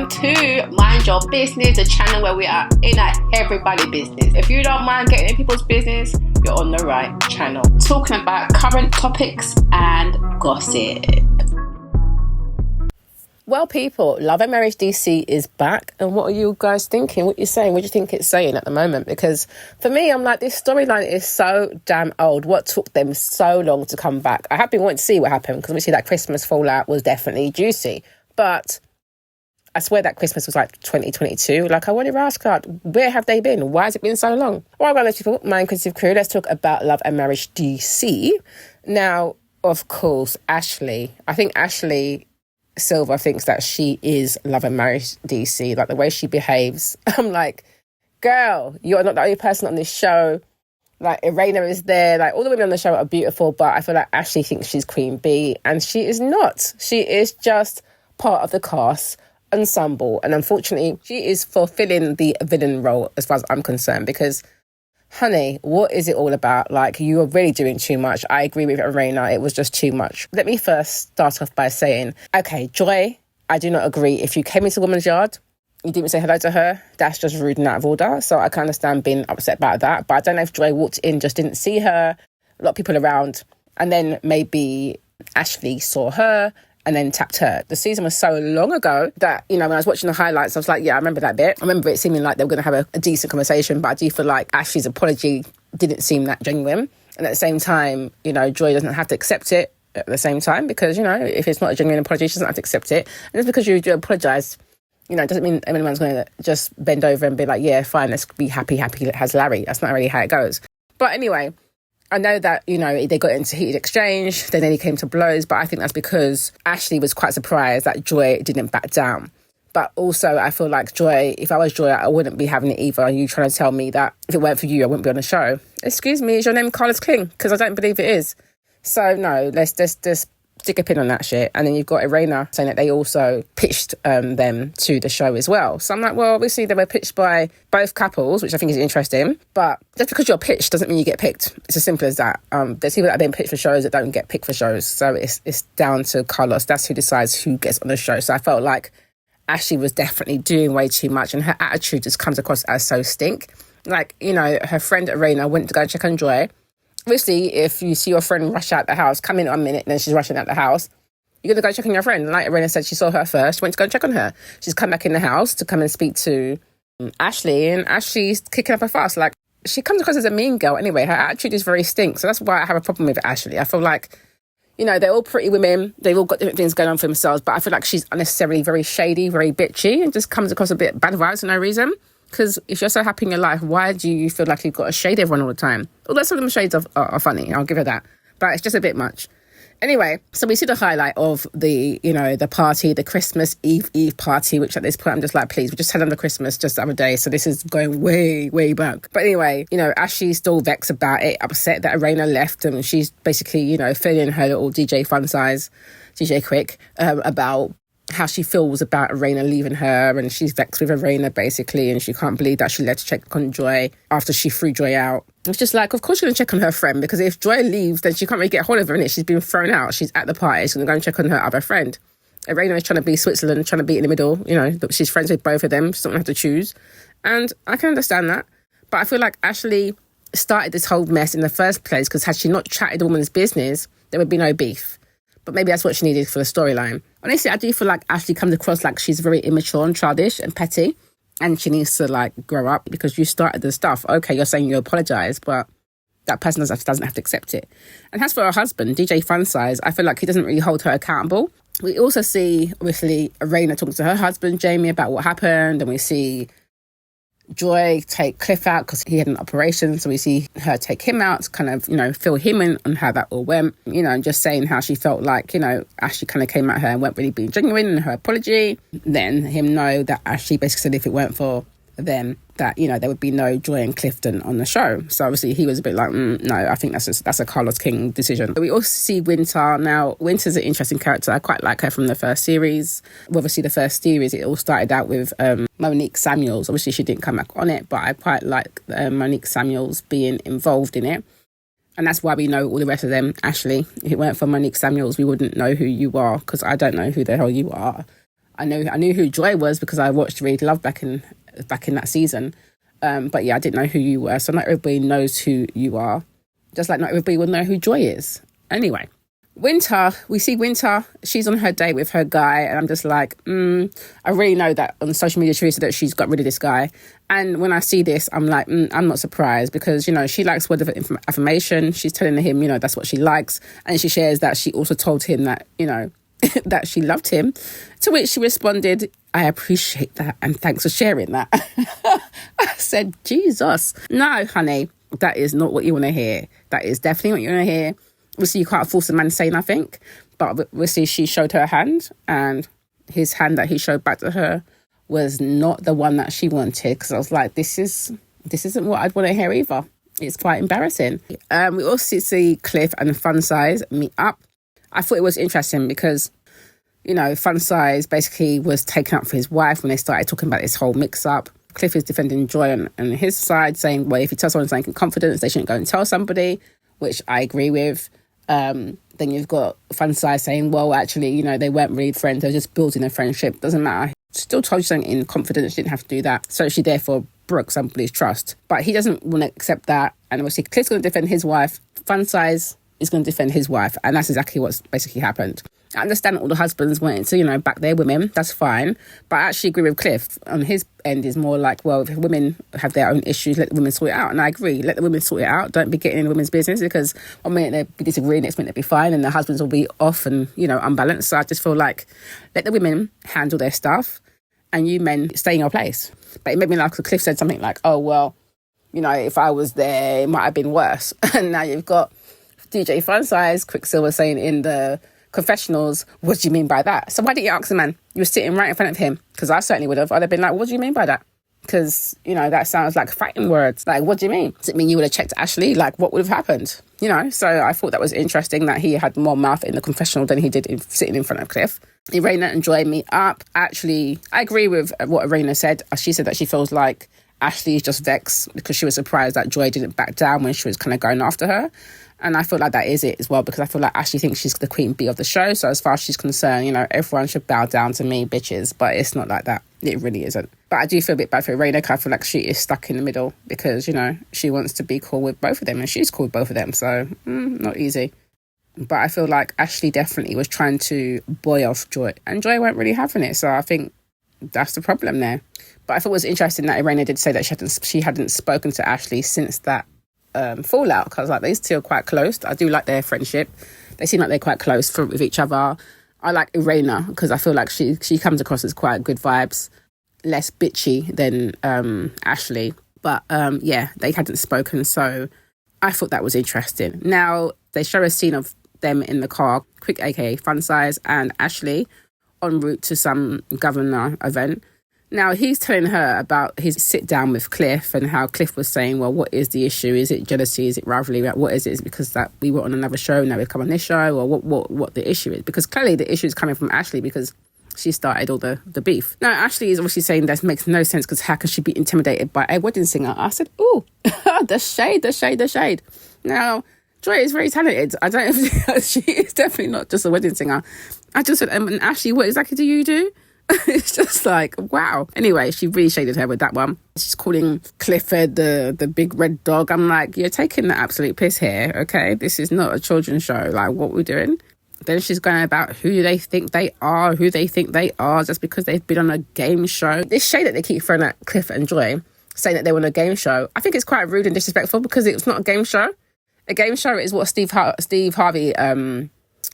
welcome to Mind Your Business, the channel where we are in everybody's business. If you don't mind getting in people's business, you're on the right channel. Talking about current topics and gossip. Well, people, Love and Marriage DC is back. And what are you guys thinking? What are you saying? What do you think it's saying at the moment? Because for me, I'm like, this storyline is so damn old. What took them so long to come back? I have been wanting to see what happened because obviously that Christmas fallout was definitely juicy. But I swear that Christmas was like 2022. Like, I want to ask, like, where have they been? Why has it been so long? Well, well, people, my inclusive crew, let's talk about Love and Marriage DC. Now, of course, Ashley. I think Ashley Silver thinks that she is Love and Marriage DC. Like, the way she behaves. I'm like, girl, you're not the only person on this show. Like, Irena is there. Like, all the women on the show are beautiful, but I feel like Ashley thinks she's Queen Bee, and she is not. She is just part of the cast ensemble, and unfortunately she is fulfilling the villain role as far as I'm concerned, because honey, what is it all about? Like, you are really doing too much. I agree with Irena, it was just too much. Let me first start off by saying, okay, Joy, I do not agree. If you came into a woman's yard, you didn't say hello to her, that's just rude and out of order. So I can understand being upset about that, but I don't know if Joy walked in, just didn't see her, a lot of people around, and then maybe Ashley saw her and then tapped her. The season was so long ago that, you know, when I was watching the highlights, I was like, yeah, I remember that bit. I remember it seeming like they were going to have a decent conversation, but I do feel like Ashley's apology didn't seem that genuine. And at the same time, you know, Joy doesn't have to accept it at the same time, because, you know, if it's not a genuine apology, she doesn't have to accept it. And just because you do apologise, you know, it doesn't mean anyone's going to just bend over and be like, yeah, fine, let's be happy has Larry. That's not really how it goes. But anyway, I know that, you know, they got into heated exchange, then he came to blows, but I think that's because Ashley was quite surprised that Joy didn't back down. But also, I feel like Joy, if I was Joy, I wouldn't be having it either. You trying to tell me that if it weren't for you, I wouldn't be on the show. Excuse me, is your name Carlos King? Because I don't believe it is. So no, let's just stick a pin on that shit. And then you've got Irena saying that they also pitched them to the show as well. So I'm like, well, obviously they were pitched by both couples, which I think is interesting. But just because you're pitched doesn't mean you get picked. It's as simple as that. There's people that have been pitched for shows that don't get picked for shows. So it's down to Carlos. That's who decides who gets on the show. So I felt like Ashley was definitely doing way too much, and her attitude just comes across as so stink. Like, you know, her friend Irena went to go and check on Joy. Obviously, if you see your friend rush out the house, come in 1 minute, and then she's rushing out the house, you're going to go check on your friend. Like Irena said, she saw her first, went to go and check on her. She's come back in the house to come and speak to Ashley, and Ashley's kicking up her fuss. Like, she comes across as a mean girl anyway. Her attitude is very stink. So that's why I have a problem with Ashley. I feel like, you know, they're all pretty women. They've all got different things going on for themselves, but I feel like she's unnecessarily very shady, very bitchy, and just comes across a bit bad vibes for no reason. Because if you're so happy in your life, why do you feel like you've got to shade everyone all the time? Although some of them shades are funny, I'll give her that. But it's just a bit much. Anyway, so we see the highlight of the, you know, the party, the Christmas Eve party, which at this point I'm just like, please, we just had under Christmas just the other day. So this is going way, way back. But anyway, you know, Ashley's still vexed about it, upset that Irena left, and she's basically, you know, filling her little DJ funsize, DJ Quick, about how she feels about Irena leaving her, and she's vexed with Irena basically, and she can't believe that she let her check on Joy after she threw Joy out. It's just like, of course you're going to check on her friend, because if Joy leaves, then she can't really get hold of her, innit? She's been thrown out. She's at the party. She's going to go and check on her other friend. Irena is trying to be Switzerland, trying to be in the middle, you know, she's friends with both of them. She doesn't have to choose. And I can understand that. But I feel like Ashley started this whole mess in the first place, because had she not chatted the woman's business, there would be no beef. But maybe that's what she needed for the storyline. Honestly, I do feel like Ashley comes across like she's very immature and childish and petty, and she needs to, like, grow up, because you started the stuff. Okay, you're saying you apologise, but that person doesn't have to accept it. And as for her husband, DJ Funsize, I feel like he doesn't really hold her accountable. We also see, obviously, Irena talking to her husband, Jamie, about what happened, and we see Joy take Cliff out because he had an operation, so we see her take him out to kind of, you know, fill him in on how that all went, you know, and just saying how she felt like, you know, Ashley kind of came at her and weren't really being genuine in her apology. Then him know that Ashley basically said if it weren't for them, that, you know, there would be no Joy and Clifton on the show. So obviously he was a bit like, no, I think that's a Carlos King decision. But we also see Winter. Now, Winter's an interesting character. I quite like her from the first series. Obviously the first series, it all started out with Monique Samuels. Obviously she didn't come back on it, but I quite like Monique Samuels being involved in it. And that's why we know all the rest of them. Ashley, if it weren't for Monique Samuels, we wouldn't know who you are, because I don't know who the hell you are. I knew who Joy was because I watched Read Love back in that season. But yeah, I didn't know who you were. So not everybody knows who you are. Just like not everybody will know who Joy is. Anyway, we see Winter. She's on her date with her guy. And I'm just like, I really know that on social media, Teresa, that she's got rid of this guy. And when I see this, I'm like, I'm not surprised because, she likes words of affirmation. She's telling him, that's what she likes. And she shares that she also told him that, that she loved him. To which she responded, I appreciate that and thanks for sharing that. I said, Jesus. No, honey, that is not what you want to hear. That is definitely what you want to hear. Obviously, you can't force a man to say nothing, but obviously she showed her hand, and his hand that he showed back to her was not the one that she wanted, because I was like, this isn't what I'd want to hear either. It's quite embarrassing. We also see Cliff and funsize meet up. I thought it was interesting because, funsize basically was taken up for his wife when they started talking about this whole mix-up. Cliff is defending Joy on his side, saying, well, if you tell someone something in confidence, they shouldn't go and tell somebody, which I agree with. Then you've got funsize saying, well, actually, they weren't really friends. They were just building a friendship. Doesn't matter. Still told you something in confidence. She didn't have to do that. So she therefore broke somebody's trust. But he doesn't want to accept that. And obviously, Cliff's going to defend his wife. Funsize is going to defend his wife. And that's exactly what's basically happened. I understand all the husbands wanting to, back their women. That's fine. But I actually agree with Cliff. On his end is more like, well, if women have their own issues, let the women sort it out. And I agree. Let the women sort it out. Don't be getting in the women's business, because one minute they'll be disagreeing, next minute they'll be fine, and the husbands will be off and, unbalanced. So I just feel like let the women handle their stuff and you men stay in your place. But it made me laugh because Cliff said something like, oh, well, if I was there, it might have been worse. And now you've got DJ Funsize, Quicksilver, saying in the confessionals, what do you mean by that? So why didn't you ask the man? You were sitting right in front of him, because I certainly would have. I'd have been like, what do you mean by that? Because, that sounds like fighting words. Like, what do you mean? Does it mean you would have checked Ashley? Like, what would have happened? So I thought that was interesting that he had more mouth in the confessional than he did sitting in front of Cliff. Irena and Joy meet up. Actually, I agree with what Irena said. She said that she feels like Ashley is just vexed because she was surprised that Joy didn't back down when she was kind of going after her. And I feel like that is it as well, because I feel like Ashley thinks she's the queen bee of the show. So as far as she's concerned, everyone should bow down to me, bitches. But it's not like that. It really isn't. But I do feel a bit bad for Irena, because I feel like she is stuck in the middle because, she wants to be cool with both of them and she's cool with both of them. So not easy. But I feel like Ashley definitely was trying to boy off Joy, and Joy weren't really having it. So I think that's the problem there. But I thought it was interesting that Irena did say that she hadn't spoken to Ashley since that fallout, because like these two are quite close. I do like their friendship. They seem like they're quite close with each other. I like Irena because I feel like she comes across as quite good vibes, less bitchy than Ashley. But yeah, they hadn't spoken, so I thought that was interesting. Now they show a scene of them in the car, Quick aka Funsize and Ashley, en route to some governor event. Now, he's telling her about his sit-down with Cliff and how Cliff was saying, well, what is the issue? Is it jealousy? Is it rivalry? What is it? Is it because that we were on another show, now we've come on this show? Or what the issue is? Because clearly the issue is coming from Ashley, because she started all the beef. Now, Ashley is obviously saying that makes no sense, because how can she be intimidated by a wedding singer? I said, ooh, the shade. Now, Joy is very talented. I don't she is definitely not just a wedding singer. I just said, and Ashley, what exactly do you do? It's just like, wow. Anyway, she really shaded her with that one. She's calling Clifford the big red dog. I'm like, you're taking the absolute piss here, okay? This is not a children's show. Like, what we're doing? Then she's going about who they think they are, just because they've been on a game show. This shade that they keep throwing at Cliff and Joy, saying that they were on a game show, I think it's quite rude and disrespectful, because it's not a game show. A game show is what Steve Harvey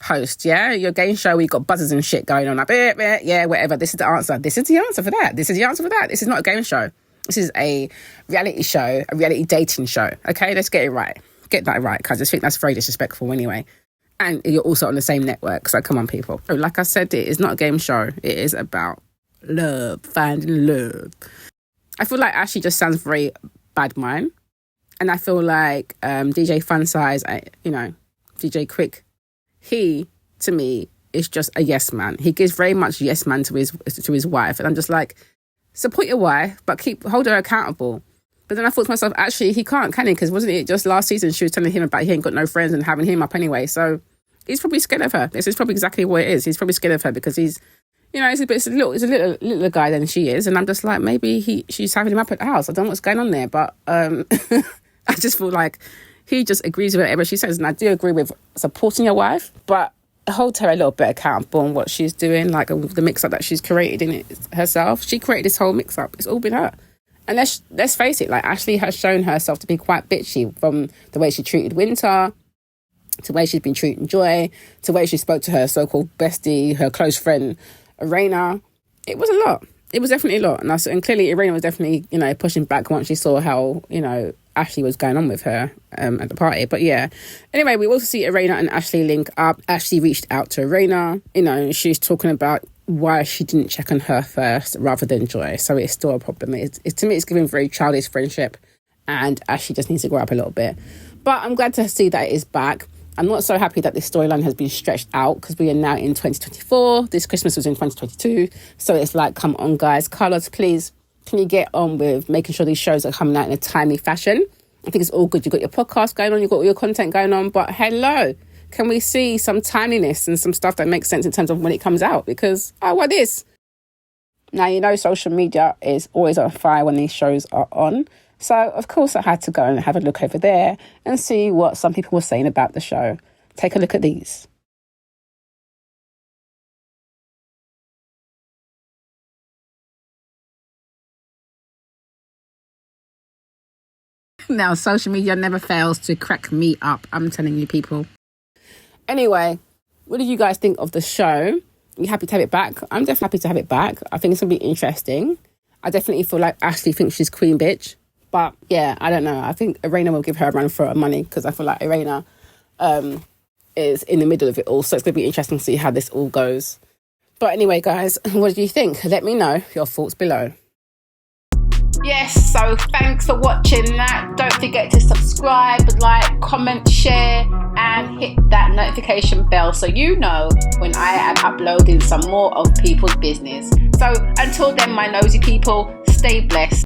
host, yeah? Your game show where you got buzzers and shit going on, like, yeah, whatever. This is the answer. This is the answer for that. This is the answer for that. This is not a game show. This is a reality show, a reality dating show. Okay, let's get it right. Get that right, because I just think that's very disrespectful anyway. And you're also on the same network, so come on, people. So like I said, it is not a game show. It is about love, finding love. I feel like Ashley just sounds very bad mind. And I feel like DJ Funsize, DJ Quick, he, to me, is just a yes man. He gives very much yes man to his wife. And I'm just like, support your wife, but hold her accountable. But then I thought to myself, actually, he can't, can he? Because wasn't it just last season she was telling him about he ain't got no friends and having him up anyway? So he's probably scared of her. This is probably exactly what it is. He's probably scared of her because he's You know, it's a little guy than she is, and I'm just like, maybe she's having him up at the house. I don't know what's going on there, but I just feel like he just agrees with whatever she says, and I do agree with supporting your wife, but hold her a little bit accountable on what she's doing, like the mix-up that she's created in it herself. She created this whole mix-up. It's all been her. And let's face it, like Ashley has shown herself to be quite bitchy, from the way she treated Winter, to the way she's been treating Joy, to the way she spoke to her so-called bestie, her close friend, Irena. It was a lot. It was definitely a lot. And clearly Irena was definitely, you know, pushing back once she saw how, you know, Ashley was going on with her at the party. But yeah. Anyway, we also see Irena and Ashley link up. Ashley reached out to Irena. You know, she's talking about why she didn't check on her first rather than Joy. So it's still a problem. To me, it's giving very childish friendship, and Ashley just needs to grow up a little bit. But I'm glad to see that it is back. I'm not so happy that this storyline has been stretched out, because we are now in 2024. This Christmas was in 2022. So it's like, come on, guys. Carlos, please, can you get on with making sure these shows are coming out in a timely fashion? I think it's all good. You've got your podcast going on. You've got all your content going on. But hello, can we see some timeliness and some stuff that makes sense in terms of when it comes out? Because, what is? Now, you know, social media is always on fire when these shows are on. So, of course, I had to go and have a look over there and see what some people were saying about the show. Take a look at these. Now, social media never fails to crack me up. I'm telling you, people. Anyway, what did you guys think of the show? You happy to have it back? I'm definitely happy to have it back. I think it's going to be interesting. I definitely feel like Ashley thinks she's queen bitch. But yeah, I don't know. I think Irena will give her a run for her money, because I feel like Irena is in the middle of it all. So it's going to be interesting to see how this all goes. But anyway, guys, what do you think? Let me know your thoughts below. Yes, so thanks for watching that. Don't forget to subscribe, like, comment, share, and hit that notification bell so you know when I am uploading some more of people's business. So until then, my nosy people, stay blessed.